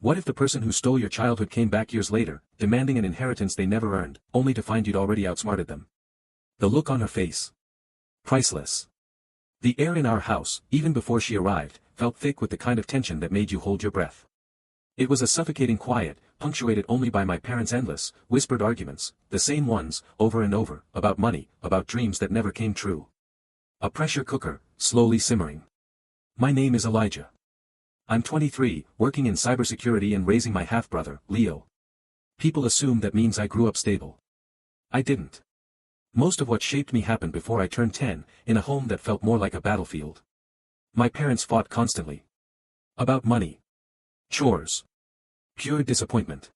What if the person who stole your childhood came back years later, demanding an inheritance they never earned, only to find you'd already outsmarted them? The look on her face. Priceless. The air in our house, even before she arrived, felt thick with the kind of tension that made you hold your breath. It was a suffocating quiet, punctuated only by my parents' endless, whispered arguments, the same ones, over and over, about money, about dreams that never came true. A pressure cooker, slowly simmering. My name is Elijah. I'm 23, working in cybersecurity and raising my half-brother, Leo. People assume that means I grew up stable. I didn't. Most of what shaped me happened before I turned 10, in a home that felt more like a battlefield. My parents fought constantly. About money. Chores. Pure disappointment.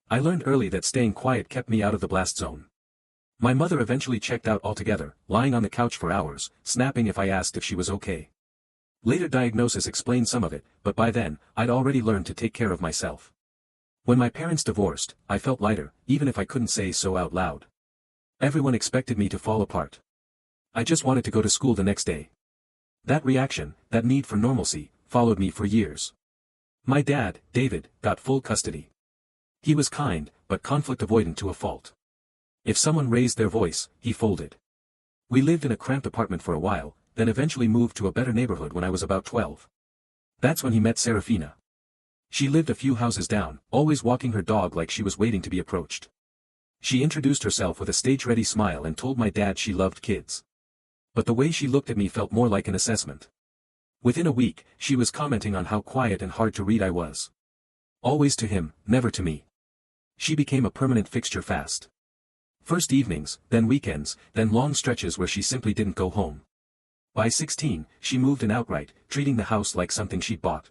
I learned early that staying quiet kept me out of the blast zone. My mother eventually checked out altogether, lying on the couch for hours, snapping if I asked if she was okay. Later diagnosis explained some of it, but by then, I'd already learned to take care of myself. When my parents divorced, I felt lighter, even if I couldn't say so out loud. Everyone expected me to fall apart. I just wanted to go to school the next day. That reaction, that need for normalcy, followed me for years. My dad, David, got full custody. He was kind, but conflict avoidant to a fault. If someone raised their voice, he folded. We lived in a cramped apartment for a while, then eventually moved to a better neighborhood when I was about 12. That's when he met Serafina. She lived a few houses down, always walking her dog like she was waiting to be approached. She introduced herself with a stage-ready smile and told my dad she loved kids. But the way she looked at me felt more like an assessment. Within a week, she was commenting on how quiet and hard to read I was. Always to him, never to me. She became a permanent fixture fast. First evenings, then weekends, then long stretches where she simply didn't go home. By 16, she moved in outright, treating the house like something she'd bought.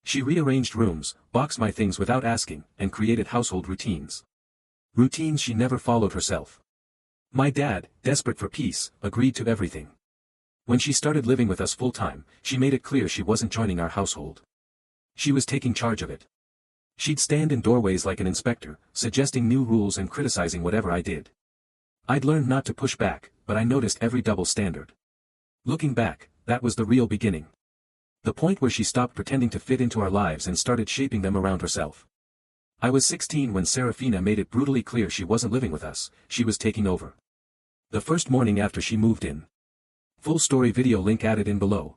She rearranged rooms, boxed my things without asking, and created household routines. Routines she never followed herself. My dad, desperate for peace, agreed to everything. When she started living with us full-time, she made it clear she wasn't joining our household. She was taking charge of it. She'd stand in doorways like an inspector, suggesting new rules and criticizing whatever I did. I'd learned not to push back, but I noticed every double standard. Looking back, that was the real beginning. The point where she stopped pretending to fit into our lives and started shaping them around herself. I was 16 when Serafina made it brutally clear she wasn't living with us, she was taking over. The first morning after she moved in. Full story video link added in below.